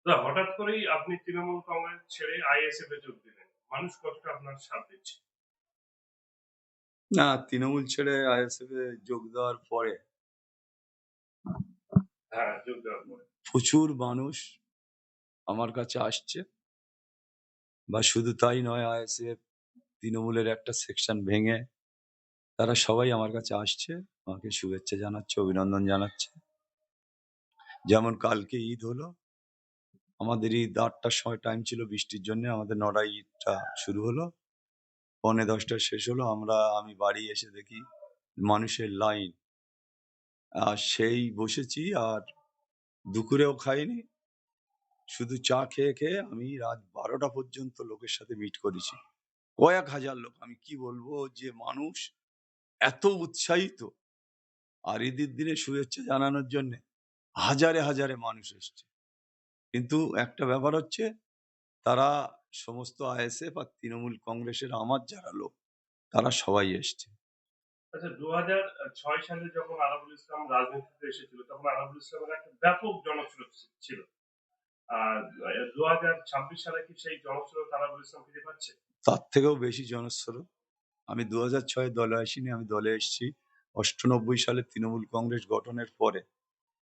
না, হঠাৎ করেই আপনি তৃণমূল কংগ্রেস ছেড়ে আইএসএফ এ যোগ দিলেন। মানুষ কতটা আপনার সাথ দিচ্ছে? না, তৃণমূল ছেড়ে আইএসএফ এ যোগ দেওয়ার পরে হ্যাঁ, যোগ দেওয়ার পরে। প্রচুর মানুষ আমার কাছে আসছে, বা শুধু তাই নয়, আইএসএফ তৃণমূলের একটা সেকশন ভেঙে তারা সবাই আমার কাছে আসছে, আমাকে শুভেচ্ছা জানাচ্ছে, অভিনন্দন জানাচ্ছে। যেমন কালকে ঈদ হলো, আমাদের ঈদ ৮টার সময় টাইম ছিল, বৃষ্টির জন্য আমাদের ৯টায় ঈদটা শুরু হলো, 9:45 শেষ হলো। আমি বাড়ি এসে দেখি মানুষের লাইন। আর সেই বসেছি, আর দুপুরেও খাইনি, শুধু চা খেয়ে খেয়ে আমি রাত 12টা পর্যন্ত লোকের সাথে মিট করেছি। কয়েক হাজার লোক, আমি কি বলবো, যে মানুষ এত উৎসাহিত। আর ঈদের দিনে শুভেচ্ছা জানানোর জন্য হাজারে হাজারে মানুষ এসছে। কিন্তু একটা ব্যাপার হচ্ছে, তারা সমস্ত আইএসএফ আর তৃণমূল কংগ্রেসের আমার যারা লোক, তারা সবাই এসছে। আচ্ছা, ২০০৬ সালে যখন আরাবুল ইসলাম রাজনীতিতে এসেছিল, তখন আরাবুল ইসলামের একটা ব্যাপক জনস্রোত ছিল। আর ২০২৬ সালে কি সেই জনস্রোত আরাবুল ইসলাম ফিরে পাচ্ছে? তার থেকেও বেশি জনস্রোত। আমি 2006 দলে আসিনি, আমি দলে এসেছি 98 সালে তৃণমূল কংগ্রেস গঠনের পরে।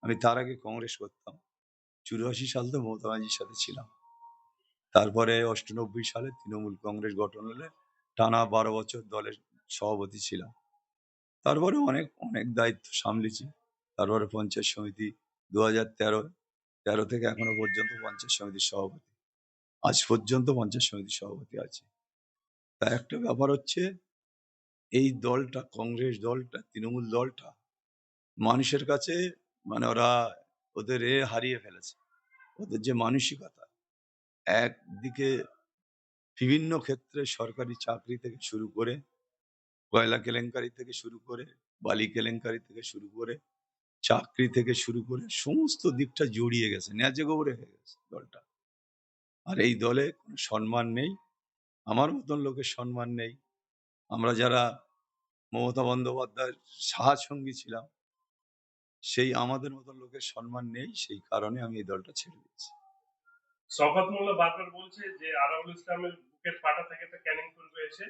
আমি তার আগে কংগ্রেস করতাম। 84 সাল তো মমতা ব্যানার্জির সাথে ছিলাম। তারপরে 98 সালে তৃণমূল কংগ্রেস গঠন হলে টানা 12 বছর দলের সভাপতি ছিলাম। তারপরে অনেক অনেক দায়িত্ব সামলেছি। তারপরে পঞ্চায়েত সমিতি 2013 থেকে এখনো পর্যন্ত পঞ্চায়েত সমিতির সভাপতি। আজ পর্যন্ত পঞ্চায়েত সমিতির সভাপতি আছি। তা একটা ব্যাপার হচ্ছে, এই দলটা, কংগ্রেস দলটা, তৃণমূল দলটা মানুষের কাছে, মানে ওরা ওদের হারিয়ে ফেলেছে। ওদের যে মানসিকতা, একদিকে বিভিন্ন ক্ষেত্রে সরকারি চাকরি থেকে শুরু করে, কয়লা কেলেঙ্কারি থেকে শুরু করে, বালি কেলেঙ্কারি থেকে শুরু করে, চাকরি থেকে শুরু করে সমস্ত দিকটা জড়িয়ে গেছে, ন্যাজে গোবরে হয়ে গেছে দলটা। আর এই দলে কোনো সম্মান নেই, আমার মতন লোকের সম্মান নেই। আমরা যারা মমতা বন্দ্যোপাধ্যায়ের সাহাসঙ্গী ছিলাম, সেই আমাদের মতন লোকের সম্মান নেই, সেই কারণে আমি এই দলটা ছেড়ে দিয়েছি। শওকত মোল্লা বারবার বলছে যে আরাবুল ইসলামের বুকের পাটা থেকে তো ক্যানিং পূর্বে এসে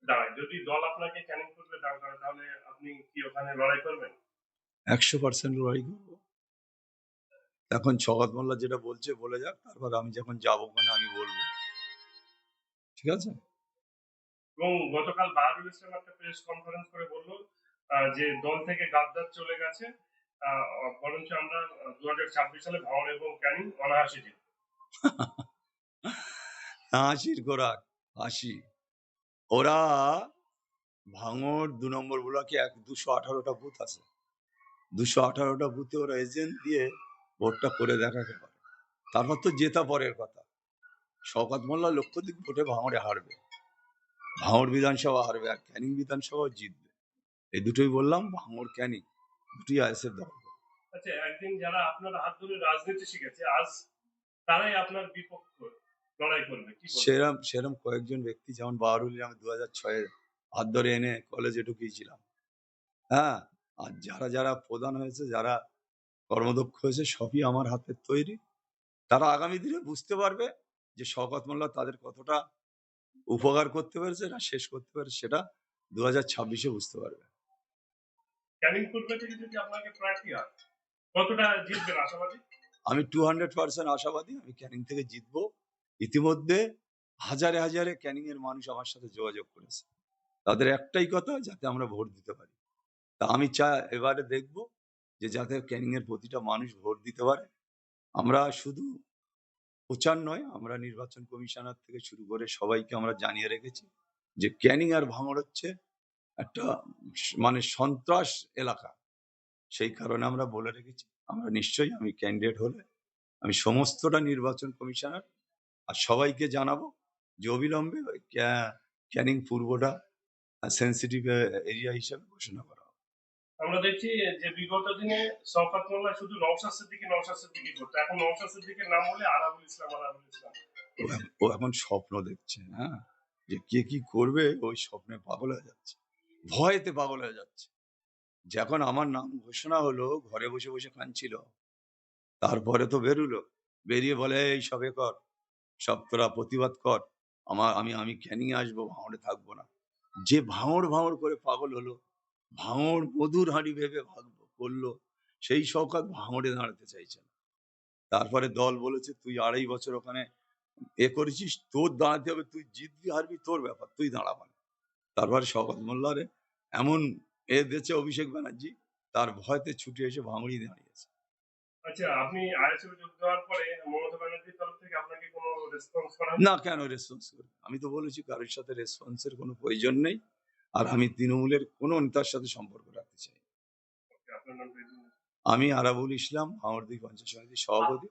দাঁড়ায়। যদি দল আপনাকে ক্যানিং পূর্বে দাঁড় করায়, তাহলে আপনি কি ওখানে লড়াই করবেন? 100% লড়াই করবো। এখন শওকত মোল্লা যেটা বলছে বলে যাক, তারপর আমি যখন যাবো ওখানে আমি বলবো। ঠিক আছে? এবং গতকাল বাহারুল ইসলাম একটা প্রেস কনফারেন্স করে বলল যে দল থেকে গাদ্দার চলে গেছে, বরঞ্চ আমরা ২০২৬ সালে ভাঙড় এবং ক্যানিং অনায়াসে জিতব। হাসির গোড়া হাসি। ওরা ভাঙড় 2 নম্বর ব্লকে 218টা বুথ আছে। 218টা বুথে ওরা এজেন্ট দিয়ে ভোটটা করে দেখাতে পারে। তারপর তো জেতা পরের কথা। শওকত মোল্লা লক্ষাধিক ভোটে ভাঙড়ে হারবে, ভাঙড় বিধানসভা হারবে, আর ক্যানিং বিধানসভাও জিতবে। এই দুটোই বললাম, ভাঙড় ক্যানিং দুটোই আইএসএফ দখল করবে। আচ্ছা, একদিন যারা আপনার হাত ধরে রাজনীতি শিখেছে, আজ তারাই আপনার বিপক্ষে লড়াই করবে, কি বলবেন? সেরম সেরম কয়েকজন ব্যক্তি, যেমন বাহারুল, আমি 2006 হাত ধরে এনে কলেজে ঢুকিয়েছিলাম। হ্যাঁ, আর যারা যারা প্রধান হয়েছে, যারা কর্মদক্ষ হয়েছে, সবই আমার হাতের তৈরি। তারা আগামী দিনে বুঝতে পারবে যে শওকত মোল্লা তাদের কতটা উপকার করতে পেরেছে না শেষ করতে পেরেছে, সেটা 2026-এ বুঝতে পারবে। ক্যানিং পূর্বে থেকে যদি আপনাকে প্রার্থী হয়, কতটা জিতবেন আশাবাদী? আমি 200% আশাবাদী, আমি ক্যানিং থেকে জিতবো। ইতিমধ্যে হাজারে হাজারে ক্যানিং এর মানুষ আমার সাথে যোগাযোগ করেছে। তাদের একটাই কথা, যাতে আমরা ভোট দিতে পারি। তা আমি চাই এবারে দেখব যে যাতে ক্যানিং এর প্রতিটা মানুষ ভোট দিতে পারে। আমরা শুধু প্রচার নয়, আমরা নির্বাচন কমিশনার থেকে শুরু করে সবাইকে আমরা জানিয়ে রেখেছি যে ক্যানিং আর ভাঙড় হচ্ছে একটা মানে সন্ত্রাস এলাকা। সেই কারণে আমরা বলে রেখেছি, আমরা নিশ্চয়ই, আমি ক্যান্ডিডেট হলে আমি সমস্তটা নির্বাচন কমিশনার আর সবাইকে জানাবো যে অবিলম্বে ওই ক্যানিং পূর্বটা সেন্সিটিভ এরিয়া হিসেবে ঘোষণা করা হবে। আমরা দেখছি যে বিগত দিনে শওকত মোল্লা শুধু নওশাদ সিদ্দিকী করতো, এখন নওশাদ সিদ্দিকীর নাম হলে আরাবুল ইসলাম। ও এখন স্বপ্ন দেখছে, হ্যাঁ, যে কে কি করবে, ওই স্বপ্নে পাগল হয়ে যাচ্ছে, ভয়েতে পাগল হয়ে যাচ্ছে। যখন আমার নাম ঘোষণা হলো, ঘরে বসে বসে কাঁদছিল, তারপরে তো বেরুলো বেরিয়ে বলে এই সবে কর, সব তোরা প্রতিবাদ কর, আমি ক্যানিং আসবো, ভাঙড়ে থাকবো না। যে ভাঙড় ভাঙড় করে পাগল হলো, ভাঙড় মধুর হাঁড়ি ভেবে ভাগবো করলো, সেই শওকত ভাঙড়ে দাঁড়াতে চাইছে না। তারপরে দল বলেছে তুই ২.৫ বছর ওখানে করেছিস, তোর দাঁড়াতে হবে, তুই জিতবি হারবি তোর ব্যাপার, তুই দাঁড়াবা না। তারপরে শওকত মোল্লারে এমন দিয়েছে অভিষেক ব্যানার্জি, তার ভয়তে ছুটে এসে ভাঙড়ি দাঁড়িয়েছে। আচ্ছা, আপনি আইএসএফ যোগ দেওয়ার পরে মমতা ব্যানার্জির তরফ থেকে আপনাকে কোনো রেসপন্স করা না, কেন রেসপন্স করবে? আমি তো বলেছি কারোর সাথে রেসপন্সের কোনো প্রয়োজন নেই। আর আমি তৃণমূলের কোনো নেতার সাথে সম্পর্ক রাখতে চাই না। হয়েছে? আপনার নাম আমি আরাবুল ইসলাম, ভাঙড় দুই পঞ্চায়েত সমিতির সভাপতি।